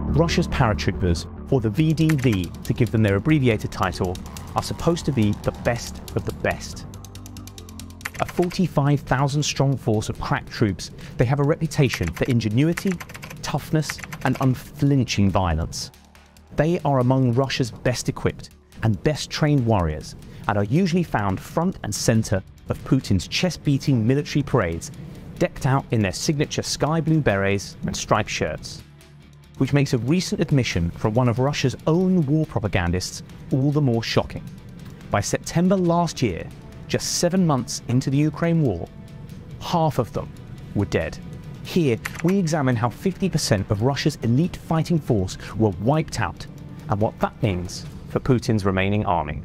Russia's paratroopers, or the VDV to give them their abbreviated title, are supposed to be the best of the best. A 45,000-strong force of crack troops, they have a reputation for ingenuity, toughness, and unflinching violence. They are among Russia's best equipped and best trained warriors, and are usually found front and center of Putin's chest-beating military parades, decked out in their signature sky blue berets and striped shirts, which makes a recent admission from one of Russia's own war propagandists all the more shocking. By September last year, just 7 months into the Ukraine war, half of them were dead. Here, we examine how 50% of Russia's elite fighting force were wiped out, and what that means for Putin's remaining army.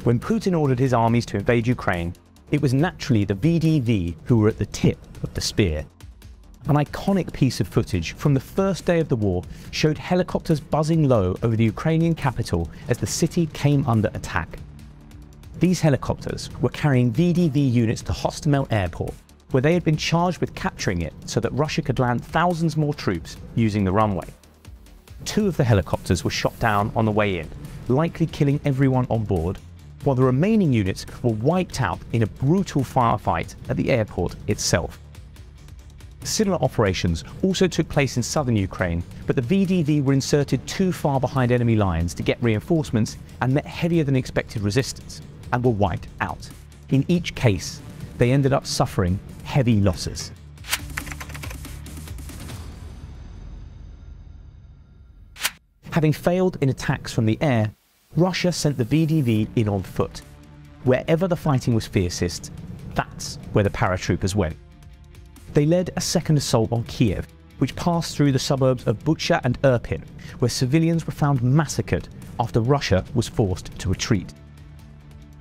When Putin ordered his armies to invade Ukraine, it was naturally the VDV who were at the tip of the spear. An iconic piece of footage from the first day of the war showed helicopters buzzing low over the Ukrainian capital as the city came under attack. These helicopters were carrying VDV units to Hostomel Airport, where they had been charged with capturing it so that Russia could land thousands more troops using the runway. 2 of the helicopters were shot down on the way in, likely killing everyone on board, while the remaining units were wiped out in a brutal firefight at the airport itself. Similar operations also took place in southern Ukraine, but the VDV were inserted too far behind enemy lines to get reinforcements and met heavier than expected resistance, and were wiped out. In each case, they ended up suffering heavy losses. Having failed in attacks from the air, Russia sent the VDV in on foot. Wherever the fighting was fiercest, that's where the paratroopers went. They led a second assault on Kyiv, which passed through the suburbs of Bucha and Irpin, where civilians were found massacred after Russia was forced to retreat.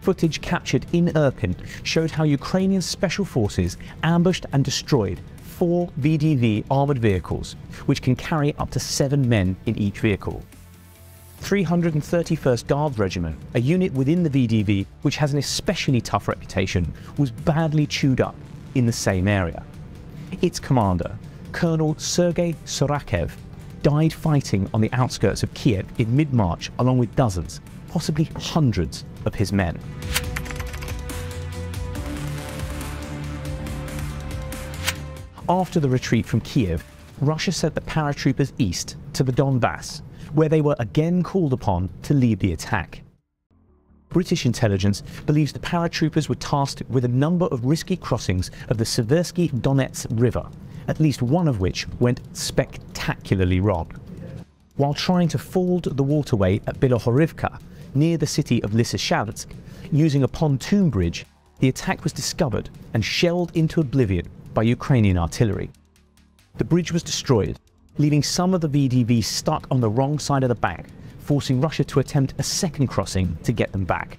Footage captured in Irpin showed how Ukrainian special forces ambushed and destroyed 4 VDV armoured vehicles, which can carry up to 7 men in each vehicle. 331st Guards Regiment, a unit within the VDV which has an especially tough reputation, was badly chewed up in the same area. Its commander, Colonel Sergei Sorakev, died fighting on the outskirts of Kyiv in mid-March along with dozens, possibly hundreds of his men. After the retreat from Kyiv, Russia sent the paratroopers east to the Donbass, where they were again called upon to lead the attack. British intelligence believes the paratroopers were tasked with a number of risky crossings of the Seversky Donets River, at least one of which went spectacularly wrong. While trying to ford the waterway at Bilohorivka, near the city of Lysychansk, using a pontoon bridge, the attack was discovered and shelled into oblivion by Ukrainian artillery. The bridge was destroyed, leaving some of the VDV stuck on the wrong side of the bank, forcing Russia to attempt a second crossing to get them back.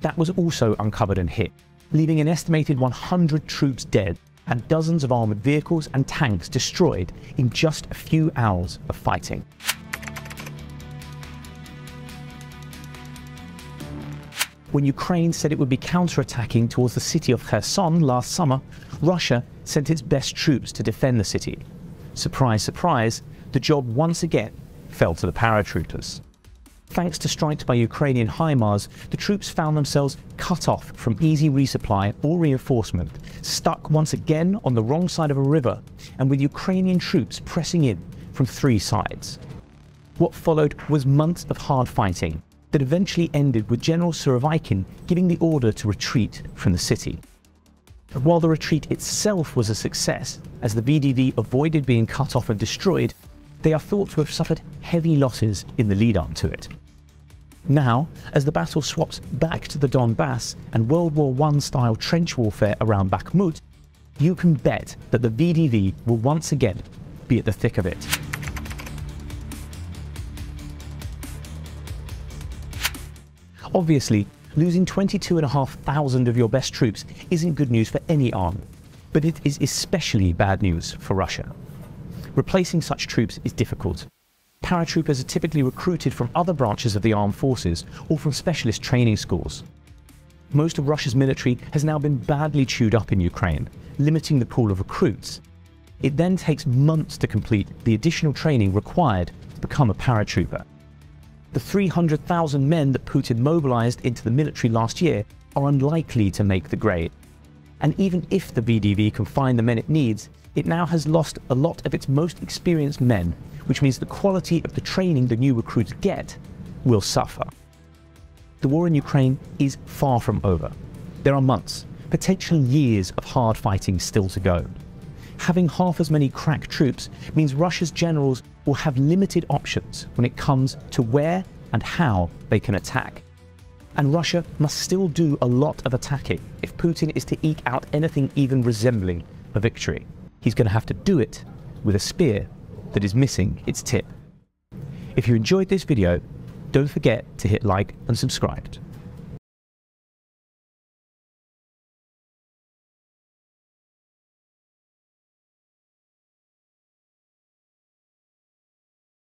That was also uncovered and hit, leaving an estimated 100 troops dead and dozens of armoured vehicles and tanks destroyed in just a few hours of fighting. When Ukraine said it would be counterattacking towards the city of Kherson last summer, Russia sent its best troops to defend the city. Surprise, surprise, the job once again fell to the paratroopers. Thanks to strikes by Ukrainian HIMARS, the troops found themselves cut off from easy resupply or reinforcement, stuck once again on the wrong side of a river, and with Ukrainian troops pressing in from 3 sides. What followed was months of hard fighting that eventually ended with General Surovikin giving the order to retreat from the city. While the retreat itself was a success, as the VDV avoided being cut off and destroyed, they are thought to have suffered heavy losses in the lead-up to it. Now, as the battle swaps back to the Donbass and World War I-style trench warfare around Bakhmut, you can bet that the VDV will once again be at the thick of it. Obviously, losing 22,500 of your best troops isn't good news for any army, but it is especially bad news for Russia. Replacing such troops is difficult. Paratroopers are typically recruited from other branches of the armed forces or from specialist training schools. most of Russia's military has now been badly chewed up in Ukraine, limiting the pool of recruits. It then takes months to complete the additional training required to become a paratrooper. The 300,000 men that Putin mobilized into the military last year are unlikely to make the grade. And even if the VDV can find the men it needs, it now has lost a lot of its most experienced men, which means the quality of the training the new recruits get will suffer. The war in Ukraine is far from over. There are months, potentially years of hard fighting still to go. Having half as many crack troops means Russia's generals will have limited options when it comes to where and how they can attack. And Russia must still do a lot of attacking if Putin is to eke out anything even resembling a victory. He's going to have to do it with a spear that is missing its tip. If you enjoyed this video, don't forget to hit like and subscribe.